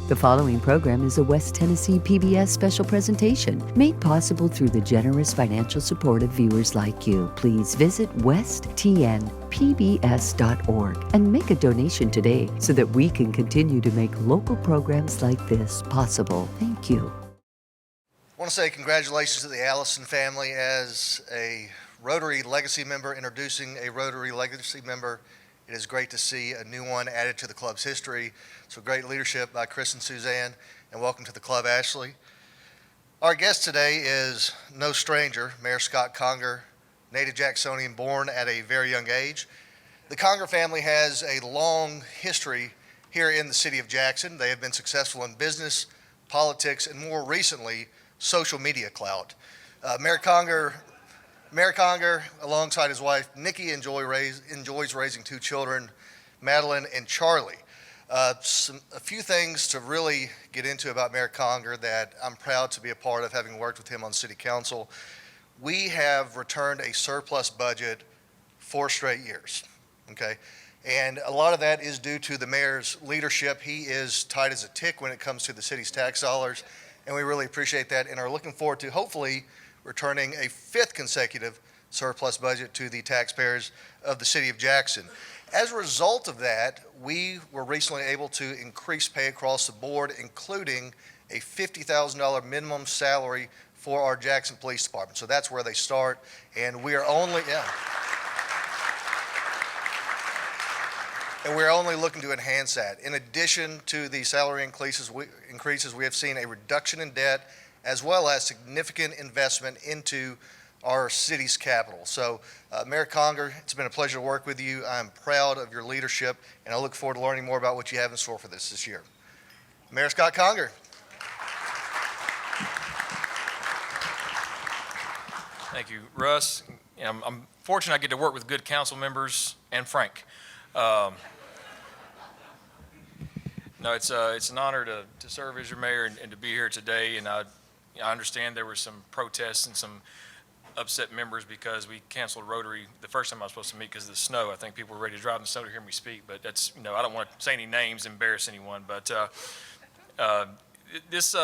The following program is a West Tennessee PBS special presentation made possible through the generous financial support of viewers like you. Please visit westtnpbs.org and make a donation today so that we can continue to make local programs like this possible. Thank you. I want to say congratulations to the Allison family as a Rotary Legacy member, introducing a Rotary Legacy member. It is great to see a new one added to the club's history. So great leadership by Chris and Suzanne, and welcome to the club, Ashley. Our guest today is no stranger, Mayor Scott Conger, native Jacksonian, born at a very young age. The Conger family has a long history here in the city of Jackson. They have been successful in business, politics, and more recently, social media clout. Mayor Conger, alongside his wife, Nikki, enjoys raising two children, Madeline and Charlie. A few things to really get into about Mayor Conger that I'm proud to be a part of, having worked with him on City Council. We have returned a surplus budget 4 straight years, okay? And a lot of that is due to the mayor's leadership. He is tight as a tick when it comes to the city's tax dollars, and we really appreciate that and are looking forward to hopefully returning a 5th consecutive surplus budget to the taxpayers of the city of Jackson. As a result of that, we were recently able to increase pay across the board, including a $50,000 minimum salary for our Jackson Police Department. So that's where they start, and we are only, and we're only looking to enhance that. In addition to the salary increases, we have seen a reduction in debt, as well as significant investment into our city's capital. So, Mayor Conger, it's been a pleasure to work with you. I'm proud of your leadership, and I look forward to learning more about what you have in store for this year. Mayor Scott Conger. Thank you, Russ. I'm fortunate I get to work with good council members and Frank. No, it's an honor to serve as your mayor and to be here today. And I understand there were some protests and some upset members because we canceled Rotary the first time I was supposed to meet because of the snow. I think people were ready to drive in the snow to hear me speak, but that's, I don't want to say any names, embarrass anyone, but this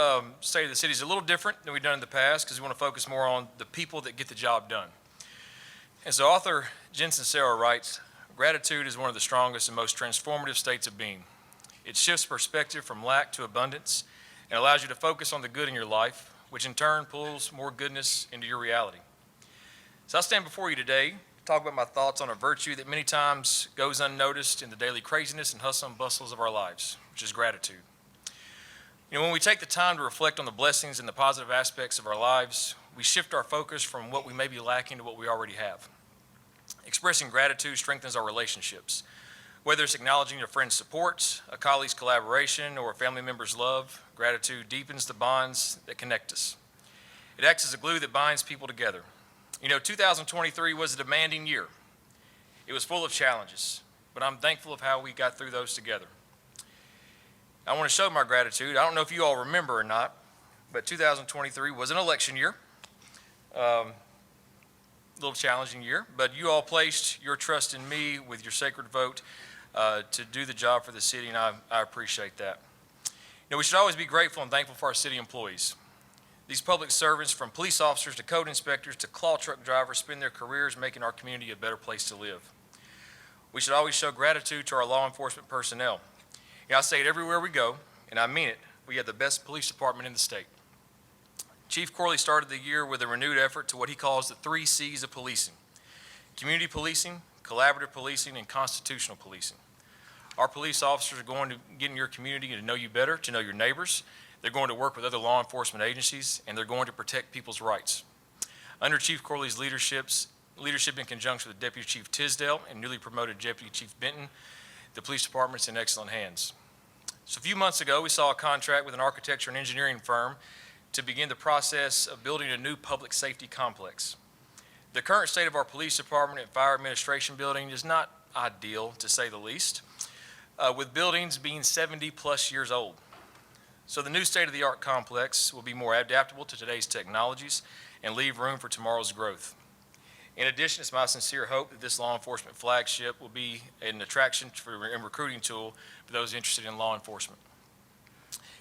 State of the City is a little different than we've done in the past because we want to focus more on the people that get the job done. And so author Jensen Sarah writes, "Gratitude is one of the strongest and most transformative states of being. It shifts perspective from lack to abundance and allows you to focus on the good in your life, which in turn pulls more goodness into your reality." So I stand before you today to talk about my thoughts on a virtue that many times goes unnoticed in the daily craziness and hustle and bustles of our lives, which is gratitude. When we take the time to reflect on the blessings and the positive aspects of our lives, we shift our focus from what we may be lacking to what we already have. Expressing gratitude strengthens our relationships. Whether it's acknowledging a friend's support, a colleague's collaboration, or a family member's love, gratitude deepens the bonds that connect us. It acts as a glue that binds people together. 2023 was a demanding year. It was full of challenges, but I'm thankful of how we got through those together. I want to show my gratitude. I don't know if you all remember or not, but 2023 was an election year. A little challenging year, but you all placed your trust in me with your sacred vote to do the job for the city, and I appreciate that. We should always be grateful and thankful for our city employees. These public servants, from police officers to code inspectors to claw truck drivers, spend their careers making our community a better place to live. We should always show gratitude to our law enforcement personnel. I say it everywhere we go, and I mean it. We have the best police department in the state. Chief Corley started the year with a renewed effort to what he calls the 3 C's of policing: community policing, collaborative policing, and constitutional policing. Our police officers are going to get in your community and to know you better, to know your neighbors. They're going to work with other law enforcement agencies, and they're going to protect people's rights. Under Chief Corley's leadership in conjunction with Deputy Chief Tisdale and newly promoted Deputy Chief Benton, the police department's in excellent hands. So a few months ago, we saw a contract with an architecture and engineering firm to begin the process of building a new public safety complex. The current state of our police department and fire administration building is not ideal, to say the least, with buildings being 70+ years old. So the new state-of-the-art complex will be more adaptable to today's technologies and leave room for tomorrow's growth. In addition, it's my sincere hope that this law enforcement flagship will be an attraction and recruiting tool for those interested in law enforcement.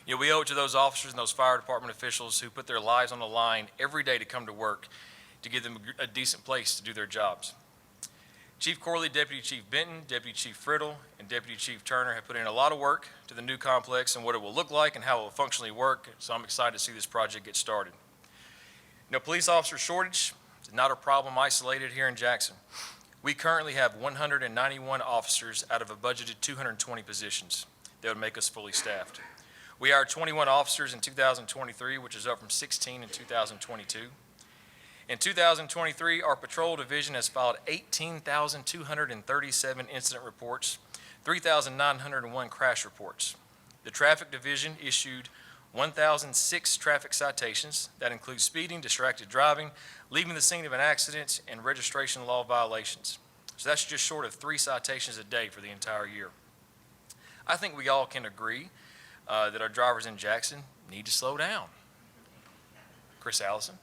You know, we owe it to those officers and those fire department officials who put their lives on the line every day to come to work to give them a decent place to do their jobs. Chief Corley, Deputy Chief Benton, Deputy Chief Friddle, and Deputy Chief Turner have put in a lot of work to the new complex and what it will look like and how it will functionally work, so I'm excited to see this project get started. You know, police officer shortage is not a problem isolated here in Jackson. We currently have 191 officers out of a budgeted 220 positions that would make us fully staffed. We hired 21 officers in 2023, which is up from 16 in 2022. In 2023, our patrol division has filed 18,237 incident reports, 3,901 crash reports. The traffic division issued 1,006 traffic citations. That includes speeding, distracted driving, leaving the scene of an accident, and registration law violations. So that's just short of 3 citations a day for the entire year. I think we all can agree that our drivers in Jackson need to slow down. Chris Allison.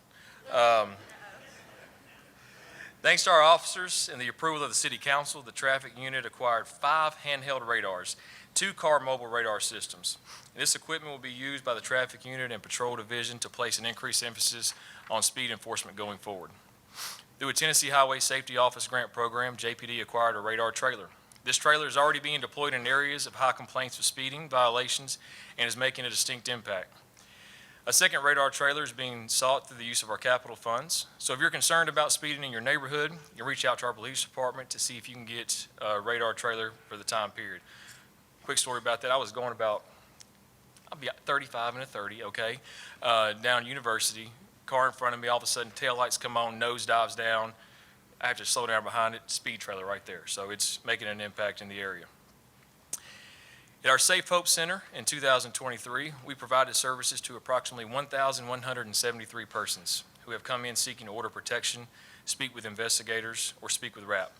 Thanks to our officers and the approval of the City Council, the traffic unit acquired 5 handheld radars, 2 car mobile radar systems. This equipment will be used by the traffic unit and patrol division to place an increased emphasis on speed enforcement going forward. Through a Tennessee Highway Safety Office grant program, JPD acquired a radar trailer. This trailer is already being deployed in areas of high complaints of speeding violations and is making a distinct impact. A second radar trailer is being sought through the use of our capital funds. So if you're concerned about speeding in your neighborhood, you can reach out to our police department to see if you can get a radar trailer for the time period. Quick story about that. I was going about, I'll be 35 and a 30, okay, down University. Car in front of me, all of a sudden taillights come on, nose dives down. I have to slow down behind it, speed trailer right there. So it's making an impact in the area. At our Safe Hope Center in 2023, we provided services to approximately 1,173 persons who have come in seeking order protection, speak with investigators, or speak with RAP.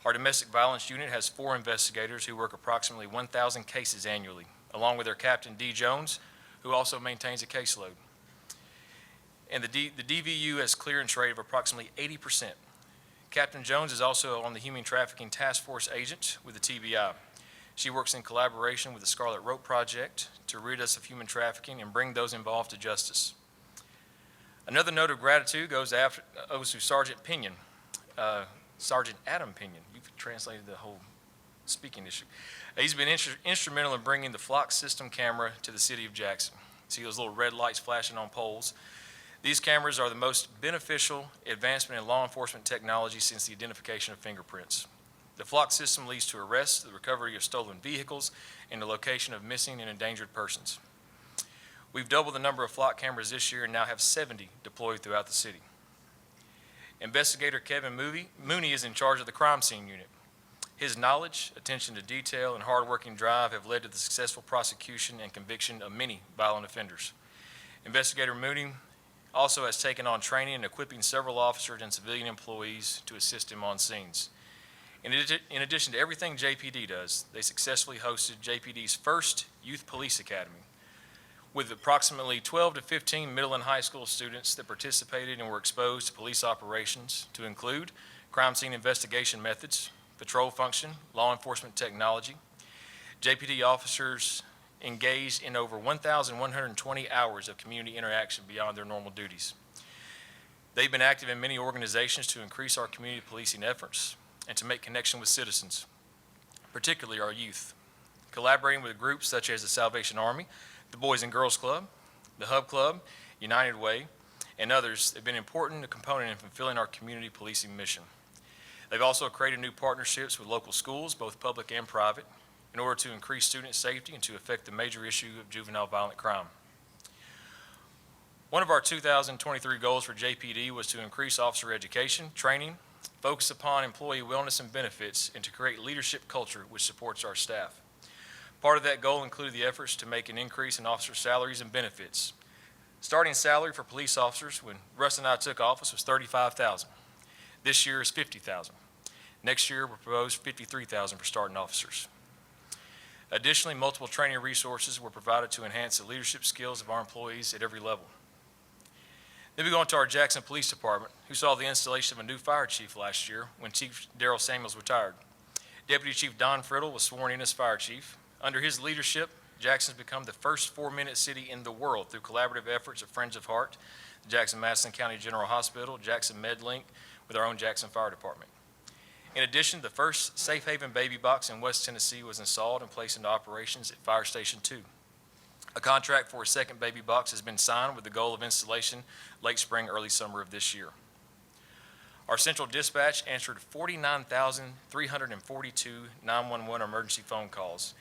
Our domestic violence unit has 4 investigators who work approximately 1,000 cases annually, along with their Captain D. Jones, who also maintains a caseload. And the DVU has clearance rate of approximately 80%. Captain Jones is also on the Human Trafficking Task Force agent with the TBI. She works in collaboration with the Scarlet Rope Project to rid us of human trafficking and bring those involved to justice. Another note of gratitude goes to Sergeant Pinion, Sergeant Adam Pinion. You've translated the whole speaking issue. He's been instrumental in bringing the Flock system camera to the city of Jackson. See those little red lights flashing on poles? These cameras are the most beneficial advancement in law enforcement technology since the identification of fingerprints. The Flock system leads to arrests, the recovery of stolen vehicles, and the location of missing and endangered persons. We've doubled the number of Flock cameras this year and now have 70 deployed throughout the city. Investigator Kevin Mooney is in charge of the crime scene unit. His knowledge, attention to detail, and hard-working drive have led to the successful prosecution and conviction of many violent offenders. Investigator Mooney also has taken on training and equipping several officers and civilian employees to assist him on scenes. In addition to everything JPD does, they successfully hosted JPD's first Youth Police Academy with approximately 12 to 15 middle and high school students that participated and were exposed to police operations to include crime scene investigation methods, patrol function, law enforcement technology. JPD officers engaged in over 1,120 hours of community interaction beyond their normal duties. They've been active in many organizations to increase our community policing efforts and to make connection with citizens, particularly our youth. Collaborating with groups such as the Salvation Army, the Boys and Girls Club, the Hub Club, United Way, and others have been an important component in fulfilling our community policing mission. They've also created new partnerships with local schools, both public and private, in order to increase student safety and to affect the major issue of juvenile violent crime. One of our 2023 goals for JPD was to increase officer education, training, focus upon employee wellness and benefits, and to create leadership culture which supports our staff. Part of that goal included the efforts to make an increase in officer salaries and benefits. Starting salary for police officers when Russ and I took office was $35,000. This year is $50,000. Next year, we're proposed $53,000 for starting officers. Additionally, multiple training resources were provided to enhance the leadership skills of our employees at every level. Then we go on to our Jackson Police Department, who saw the installation of a new fire chief last year when Chief Darrell Samuels retired. Deputy Chief Don Friddle was sworn in as fire chief. Under his leadership, Jackson's become the first 4-minute city in the world through collaborative efforts of Friends of Heart, the Jackson-Madison County General Hospital, Jackson MedLink, with our own Jackson Fire Department. In addition, the first Safe Haven baby box in West Tennessee was installed and placed into operations at Fire Station 2. A contract for a second baby box has been signed with the goal of installation late spring, early summer of this year. Our central dispatch answered 49,342 911 emergency phone calls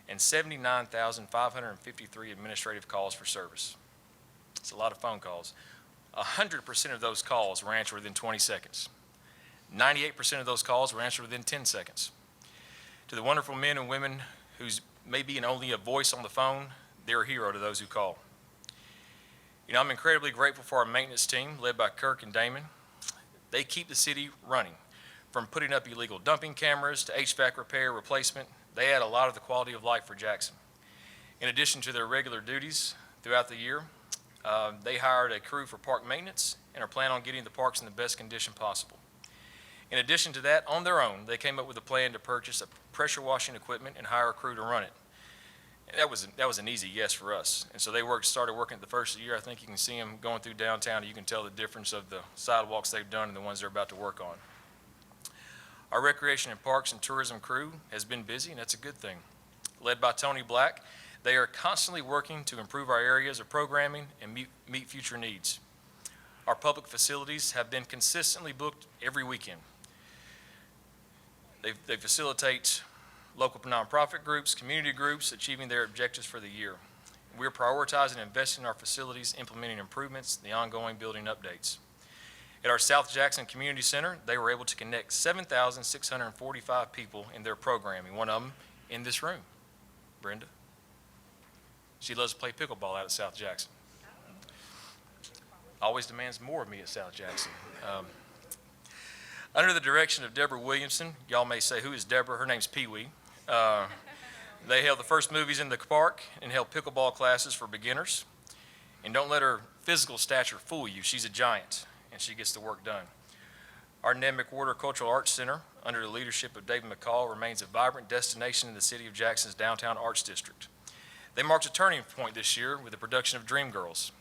and 79,553 administrative calls for service. It's a lot of phone calls. 100% of those calls were answered within 20 seconds. 98% of those calls were answered within 10 seconds. To the wonderful men and women who's maybe only a voice on the phone, they're a hero to those who call. You know, I'm incredibly grateful for our maintenance team led by Kirk and Damon. They keep the city running. From putting up illegal dumping cameras to HVAC repair, replacement, they add a lot of the quality of life for Jackson. In addition to their regular duties throughout the year, they hired a crew for park maintenance and are planning on getting the parks in the best condition possible. In addition to that, on their own, they came up with a plan to purchase a pressure washing equipment and hire a crew to run it. And that was an easy yes for us. And so they started working at the first of the year. I think you can see them going through downtown. You can tell the difference of the sidewalks they've done and the ones they're about to work on. Our Recreation and Parks and Tourism crew has been busy, and that's a good thing. Led by Tony Black, they are constantly working to improve our areas of programming and meet future needs. Our public facilities have been consistently booked every weekend. They facilitate local nonprofit groups, community groups achieving their objectives for the year. We're prioritizing investing in our facilities, implementing improvements, the ongoing building updates. At our South Jackson Community Center, they were able to connect 7,645 people in their programming, one of them in this room, Brenda. She loves to play pickleball out at South Jackson. Always demands more of me at South Jackson. Under the direction of Deborah Williamson, y'all may say, who is Deborah? Her name's Pee-wee. They held the first movies in the park and held pickleball classes for beginners. And don't let her physical stature fool you. She's a giant, and she gets the work done. Our Ned McWhorter Cultural Arts Center, under the leadership of David McCall, remains a vibrant destination in the city of Jackson's downtown arts district. They marked a turning point this year with the production of Dreamgirls.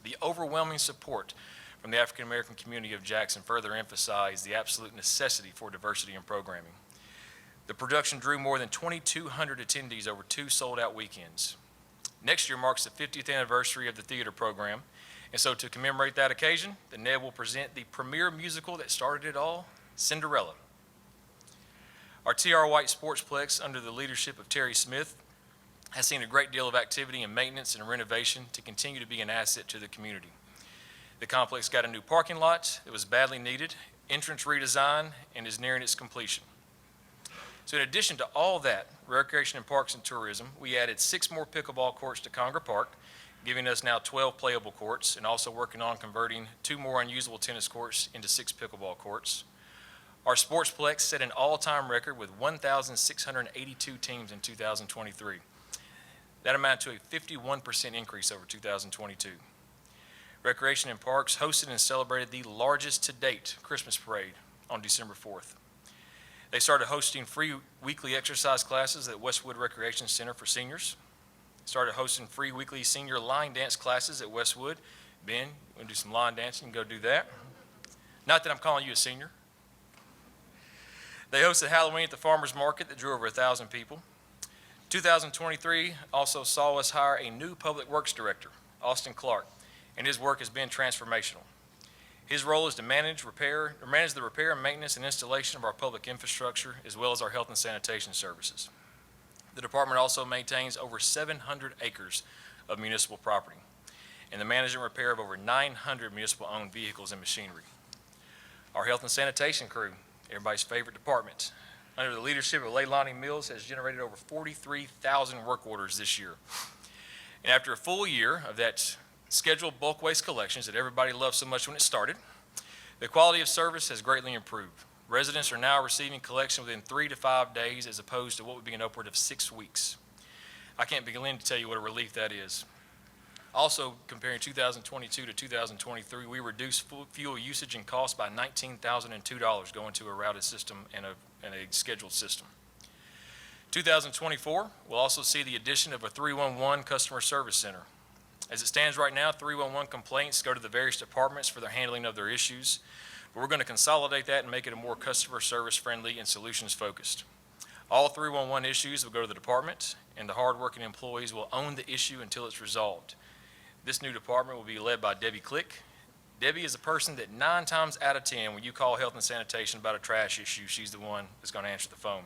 The overwhelming support from the African American community of Jackson further emphasized the absolute necessity for diversity in programming. The production drew more than 2,200 attendees over 2 sold-out weekends. Next year marks the 50th anniversary of the theater program, and so to commemorate that occasion, the Ned will present the premier musical that started it all, Cinderella. Our T.R. White Sportsplex, under the leadership of Terry Smith, has seen a great deal of activity in maintenance and renovation to continue to be an asset to the community. The complex got a new parking lot that was badly needed, entrance redesign, and is nearing its completion. So in addition to all that, Recreation and Parks and Tourism, we added 6 more pickleball courts to Conger Park, giving us now 12 playable courts, and also working on converting 2 more unusable tennis courts into 6 pickleball courts. Our Sportsplex set an all-time record with 1,682 teams in 2023. That amounted to a 51% increase over 2022. Recreation and Parks hosted and celebrated the largest to date Christmas parade on December 4th. They started hosting free weekly exercise classes at Westwood Recreation Center for seniors. Started hosting free weekly senior line dance classes at Westwood. Ben, you want to do some line dancing? Go do that. Not that I'm calling you a senior. They hosted Halloween at the Farmers Market that drew over 1,000 people. 2023 also saw us hire a new public works director, Austin Clark, and his work has been transformational. His role is to manage the repair and maintenance and installation of our public infrastructure, as well as our health and sanitation services. The department also maintains over 700 acres of municipal property and the management and repair of over 900 municipal-owned vehicles and machinery. Our health and sanitation crew, everybody's favorite department, under the leadership of Leilani Mills, has generated over 43,000 work orders this year. And after a full year of that scheduled bulk waste collections that everybody loved so much when it started, the quality of service has greatly improved. Residents are now receiving collection within 3 to 5 days as opposed to what would be an upward of 6 weeks. I can't begin to tell you what a relief that is. Also, comparing 2022 to 2023, we reduced fuel usage and cost by $19,002 going to a routed system and a scheduled system. 2024 will also see the addition of a 311 customer service center. As it stands right now, 311 complaints go to the various departments for the handling of their issues, but we're going to consolidate that and make it a more customer service friendly and solutions focused. All 311 issues will go to the department, and the hardworking employees will own the issue until it's resolved. This new department will be led by Debbie Click. Debbie is a person that 9 times out of 10, when you call health and sanitation about a trash issue, she's the one that's going to answer the phone.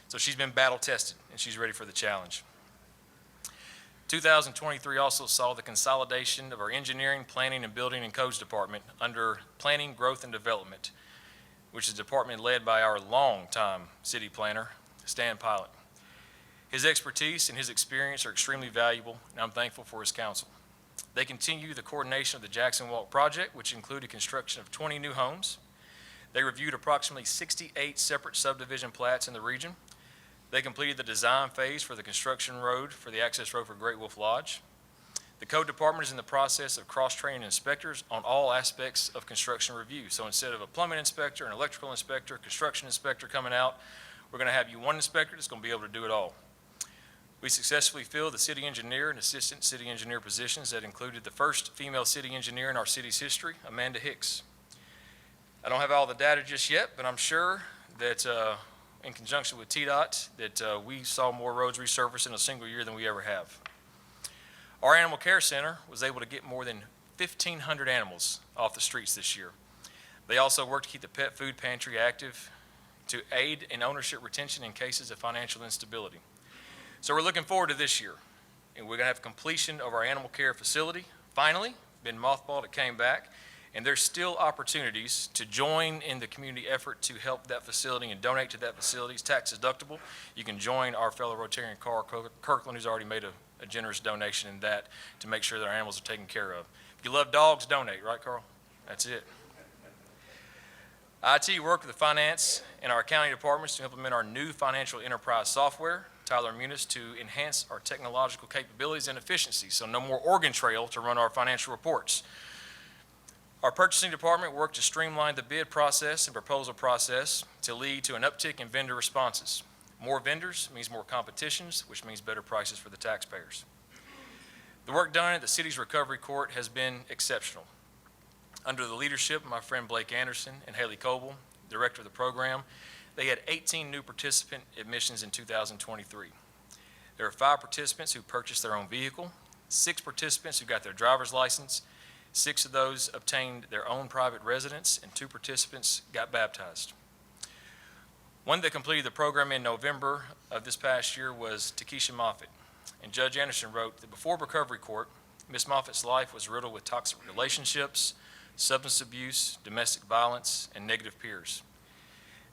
So she's been battle tested, and she's ready for the challenge. 2023 also saw the consolidation of our engineering, planning, and building and codes department under planning, growth, and development, which is a department led by our longtime city planner, Stan Pilot. His expertise and his experience are extremely valuable, and I'm thankful for his counsel. They continue the coordination of the Jackson Walk project, which included construction of 20 new homes. They reviewed approximately 68 separate subdivision plats in the region. They completed the design phase for the construction road for the access road for Great Wolf Lodge. The code department is in the process of cross-training inspectors on all aspects of construction review. So instead of a plumbing inspector, an electrical inspector, construction inspector coming out, we're going to have you one inspector that's going to be able to do it all. We successfully filled the city engineer and assistant city engineer positions that included the first female city engineer in our city's history, Amanda Hicks. I don't have all the data just yet, but I'm sure that in conjunction with TDOT that we saw more roads resurface in a single year than we ever have. Our animal care center was able to get more than 1,500 animals off the streets this year. They also worked to keep the pet food pantry active to aid in ownership retention in cases of financial instability. So we're looking forward to this year, and we're going to have completion of our animal care facility. Finally, been mothballed, it came back, and there's still opportunities to join in the community effort to help that facility and donate to that facility. It's tax deductible. You can join our fellow Rotarian Carl Kirkland, who's already made a generous donation in that to make sure that our animals are taken care of. If you love dogs, donate, right, Carl? That's it. IT worked with the finance and our accounting departments to implement our new financial enterprise software, Tyler Munis, to enhance our technological capabilities and efficiency, so no more organ trail to run our financial reports. Our purchasing department worked to streamline the bid process and proposal process to lead to an uptick in vendor responses. More vendors means more competitions, which means better prices for the taxpayers. The work done at the city's recovery court has been exceptional. Under the leadership of my friend Blake Anderson and Haley Coble, director of the program, they had 18 new participant admissions in 2023. There are 5 participants who purchased their own vehicle, 6 participants who got their driver's license, 6 of those obtained their own private residence, and 2 participants got baptized. One that completed the program in November of this past year was Takesha Moffitt. And Judge Anderson wrote that before recovery court, Ms. Moffitt's life was riddled with toxic relationships, substance abuse, domestic violence, and negative peers.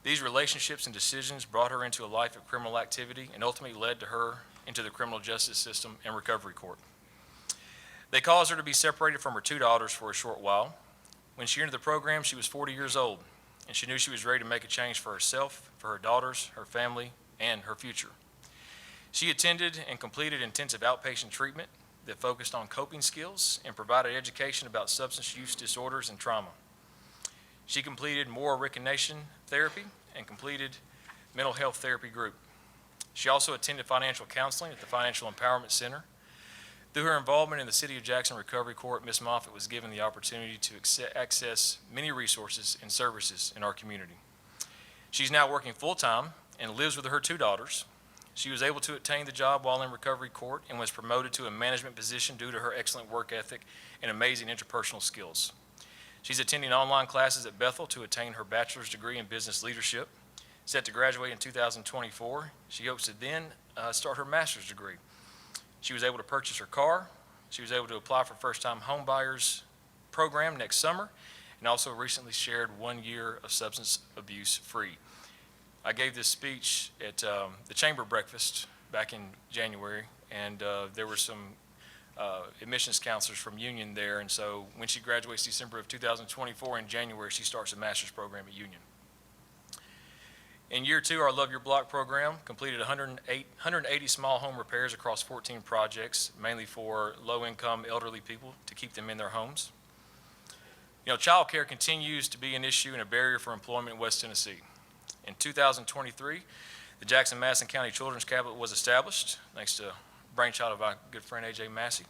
These relationships and decisions brought her into a life of criminal activity and ultimately led to her into the criminal justice system and recovery court. They caused her to be separated from her 2 daughters for a short while. When she entered the program, she was 40 years old, and she knew she was ready to make a change for herself, for her daughters, her family, and her future. She attended and completed intensive outpatient treatment that focused on coping skills and provided education about substance use disorders and trauma. She completed moral recognition therapy and completed mental health therapy group. She also attended financial counseling at the Financial Empowerment Center. Through her involvement in the City of Jackson Recovery Court, Ms. Moffitt was given the opportunity to access many resources and services in our community. She's now working full-time and lives with her 2 daughters. She was able to attain the job while in recovery court and was promoted to a management position due to her excellent work ethic and amazing interpersonal skills. She's attending online classes at Bethel to attain her bachelor's degree in business leadership. Set to graduate in 2024, she hopes to then start her master's degree. She was able to purchase her car. She was able to apply for first-time home buyers program next summer, and also recently shared 1 year of substance abuse free. I gave this speech at the chamber breakfast back in January, and there were some admissions counselors from Union there, and so when she graduates December of 2024, in January she starts a master's program at Union. In year 2, our Love Your Block program completed 180 small home repairs across 14 projects, mainly for low-income elderly people to keep them in their homes. You know, child care continues to be an issue and a barrier for employment in West Tennessee. In 2023, The Jackson-Madison County Children's Cabinet was established, thanks to brainchild of our good friend A.J. Massey.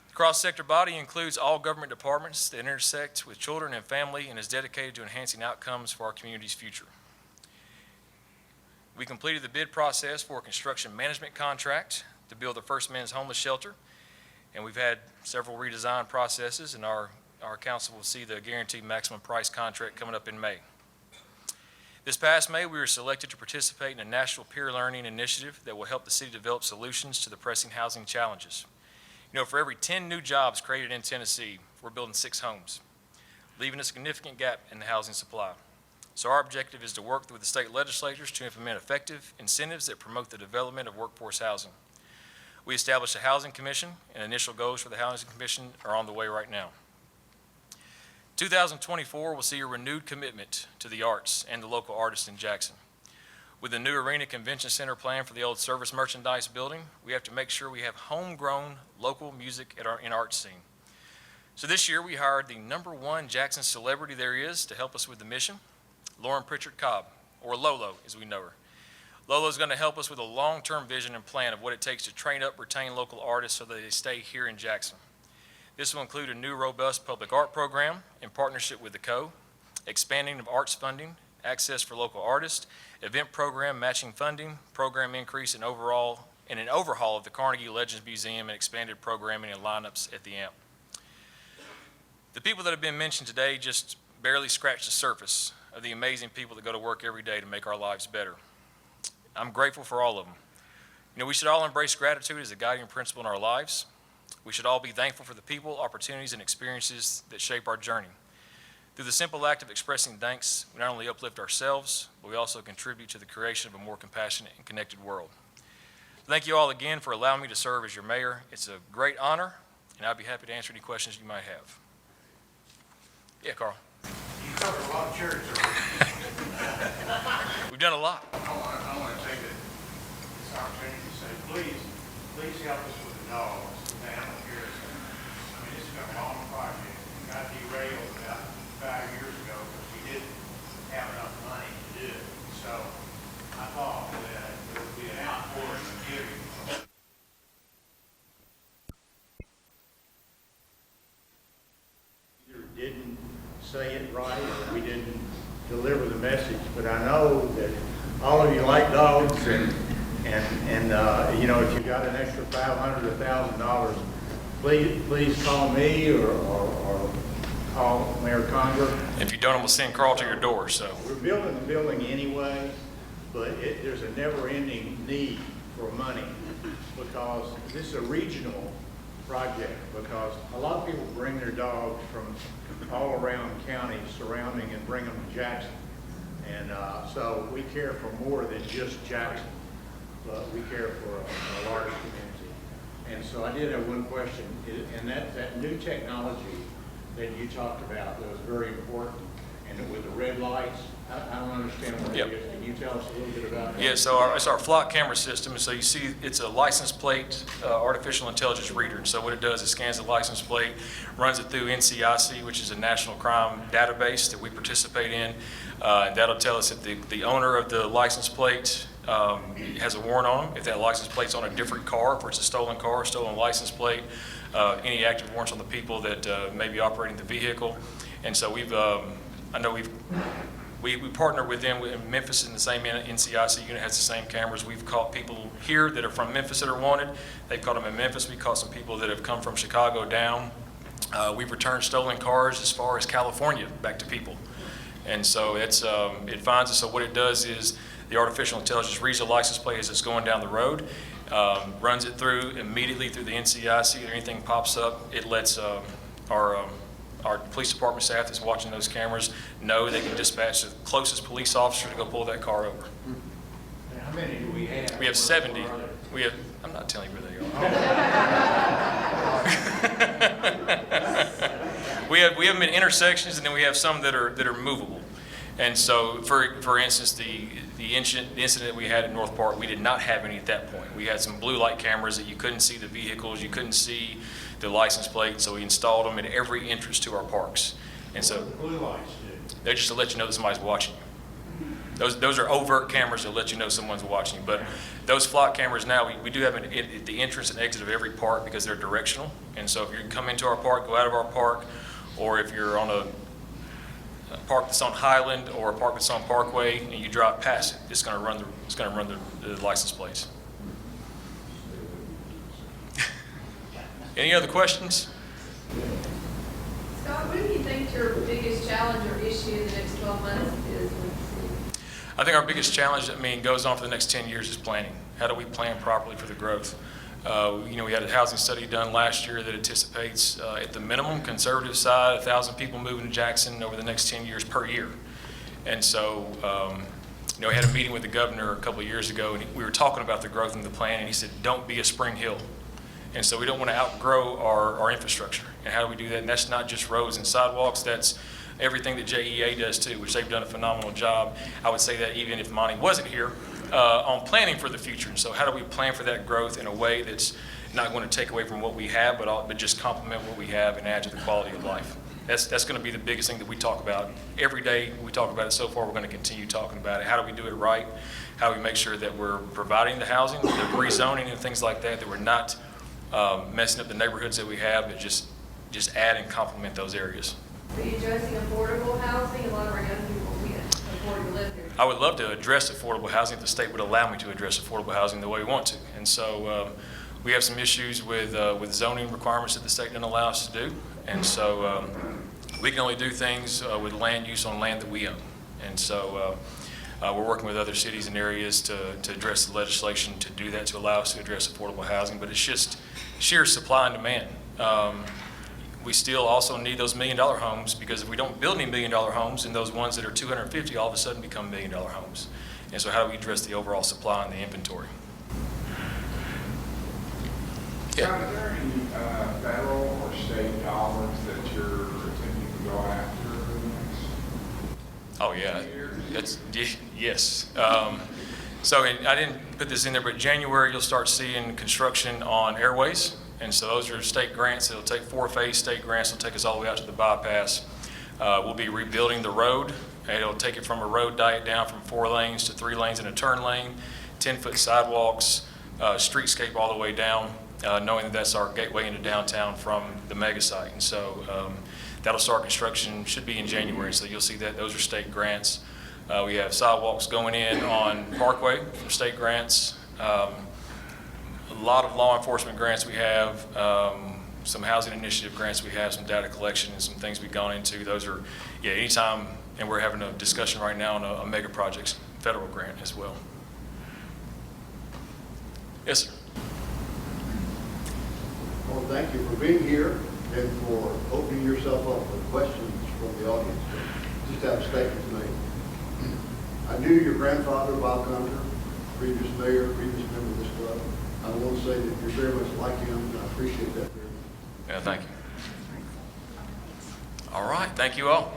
The cross-sector body includes all government departments that intersect with children and family and is dedicated to enhancing outcomes for our community's future. We completed the bid process for a construction management contract to build the first men's homeless shelter, and we've had several redesign processes, and our council will see the guaranteed maximum price contract coming up in May. This past May, we were selected to participate in a national peer learning initiative that will help the city develop solutions to the pressing housing challenges. You know, for every 10 new jobs created in Tennessee, we're building 6 homes, leaving a significant gap in the housing supply. So our objective is to work with the state legislatures to implement effective incentives that promote the development of workforce housing. We established a housing commission, and initial goals for the housing commission are on the way right now. 2024 will see a renewed commitment to the arts and the local artists in Jackson. With the new Arena Convention Center plan for the old Service Merchandise building, we have to make sure we have homegrown local music in our arts scene. So this year we hired the #1 Jackson celebrity there is to help us with the mission, Lauren Pritchard Cobb, or Lolo as we know her. Lolo is going to help us with a long-term vision and plan of what it takes to train up, retain local artists so that they stay here in Jackson. This will include a new robust public art program in partnership with the CO, expanding of arts funding, access for local artists, event program matching funding, program increase and an overhaul of the Carnegie Legends Museum, and expanded programming and lineups at the AMP. The people that have been mentioned today just barely scratched the surface of the amazing people that go to work every day to make our lives better. I'm grateful for all of them. You know, we should all embrace gratitude as a guiding principle in our lives. We should all be thankful for the people, opportunities, and experiences that shape our journey. Through the simple act of expressing thanks, we not only uplift ourselves, but we also contribute to the creation of a more compassionate and connected world. Thank you all again for allowing me to serve as your mayor. It's a great honor, and I'd be happy to answer any questions you might have. Yeah, Carl. You cover a lot of churches. We've done a lot. I want to take this opportunity to say, please help us with the dogs. The animal care center. I mean, this has been a long project. It got derailed about 5 years ago because we didn't have enough money to do it. So I thought that there would be an outpouring of giving. Either didn't say it right or we didn't deliver the message, but I know that all of you like dogs, and you know, if you got an extra $500 or $1,000, please call me or call Mayor Conger. If you don't, we'll send Carl to your door. So We're building the building anyway, but there's a never-ending need for money because this is a regional project, because a lot of people bring their dogs from all around counties surrounding and bring them to Jackson. And so we care for more than just Jackson, but we care for a large community. And so I did have one question, and that new technology that you talked about that was very important, and with the red lights, I don't understand what it is. Can you tell us a little bit about that? yeah, so it's our flock camera system. And so you see it's a license plate artificial intelligence reader. And so what it does is scans the license plate, runs it through NCIC, which is a national crime database that we participate in. And that'll tell us if the owner of the license plate has a warrant on them, if that license plate's on a different car, if it's a stolen car, stolen license plate, any active warrants on the people that may be operating the vehicle. And so we partner with them in Memphis, in the same NCIC unit has the same cameras. We've caught people here that are from Memphis that are wanted. They've caught them in Memphis. We caught some people that have come from Chicago down. We've returned stolen cars as far as California back to people. And so it finds us. So what it does is the artificial intelligence reads the license plate as it's going down the road, runs it through immediately through the NCIC, or anything pops up, it lets our police department staff that's watching those cameras know they can dispatch the closest police officer to go pull that car over. And how many do we have? We have 70. I'm not telling you where they are. We have them in intersections, and then we have some that are movable. And so, for instance, the incident we had in North Park, we did not have any at that point. We had some blue light cameras that you couldn't see the vehicles, you couldn't see the license plate, so we installed them at every entrance to our parks. And so blue lights do? they're just to let you know that somebody's watching you. Those are overt cameras that let you know someone's watching. But those flock cameras now, we do have at the entrance and exit of every park because they're directional. And so if you come into our park, go out of our park, or if you're on a park that's on Highland or a park that's on Parkway and you drive past it, it's going to run the license plates. Any other questions? Scott, what do you think your biggest challenge or issue in the next 12 months is with the city? I think our biggest challenge, goes on for the next 10 years is planning. How do we plan properly for the growth? We had a housing study done last year that anticipates, at the minimum, conservative side, 1,000 people moving to Jackson over the next 10 years per year. And so, we had a meeting with the governor a couple of years ago, and we were talking about the growth in the plan, and he said, don't be a Spring Hill. And so we don't want to outgrow our infrastructure. And how do we do that? And that's not just roads and sidewalks, that's everything that JEA does too, which they've done a phenomenal job. I would say that even if Monty wasn't here, on planning for the future. And so how do we plan for that growth in a way that's not going to take away from what we have, but just complement what we have and add to the quality of life? That's going to be the biggest thing that we talk about. Every day we talk about it so far, we're going to continue talking about it. How do we do it right? How do we make sure that we're providing the housing, the rezoning and things like that, that we're not messing up the neighborhoods that we have, but just add and complement those areas. Are you addressing affordable housing? A lot of our young people can't afford to live here. I would love to address affordable housing if the state would allow me to address affordable housing the way we want to. And so we have some issues with zoning requirements that the state doesn't allow us to do. And so we can only do things with land use on land that we own. And so we're working with other cities and areas to address the legislation to do that, to allow us to address affordable housing. But it's just sheer supply and demand. We still also need those $1 million homes, because if we don't build any $1 million homes, then those ones that are 250 all of a sudden become $1 million homes. And so how do we address the overall supply and the inventory? Yeah. Are there any federal or state dollars that you're attempting to go after in the next Oh yeah, yes. So I didn't put this in there, but January you'll start seeing construction on airways. And so those are state grants. It'll take 4-phase state grants. It'll take us all the way out to the bypass. We'll be rebuilding the road. And it'll take it from a road diet down from 4 lanes to 3 lanes and a turn lane, 10-foot sidewalks, streetscape all the way down, knowing that that's our gateway into downtown from the mega site. And so that'll start construction, should be in January. So you'll see that those are state grants. We have sidewalks going in on Parkway from state grants. A lot of law enforcement grants we have, some housing initiative grants we have, some data collection and some things we've gone into. Those are, anytime, and we're having a discussion right now on a mega projects federal grant as well. Yes, sir. Well, thank you for being here and for opening yourself up for questions from the audience. Just have a statement to make. I knew your grandfather, Bob Conger, previous mayor, previous member of this club. I want to say that you're very much like him, and I appreciate that very much. Yeah, thank you. All right, thank you all.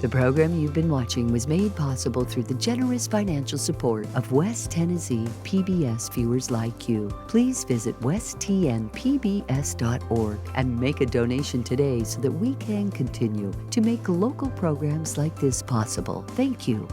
The program you've been watching was made possible through the generous financial support of West Tennessee PBS viewers like you. Please visit westtnpbs.org and make a donation today so that we can continue to make local programs like this possible. Thank you.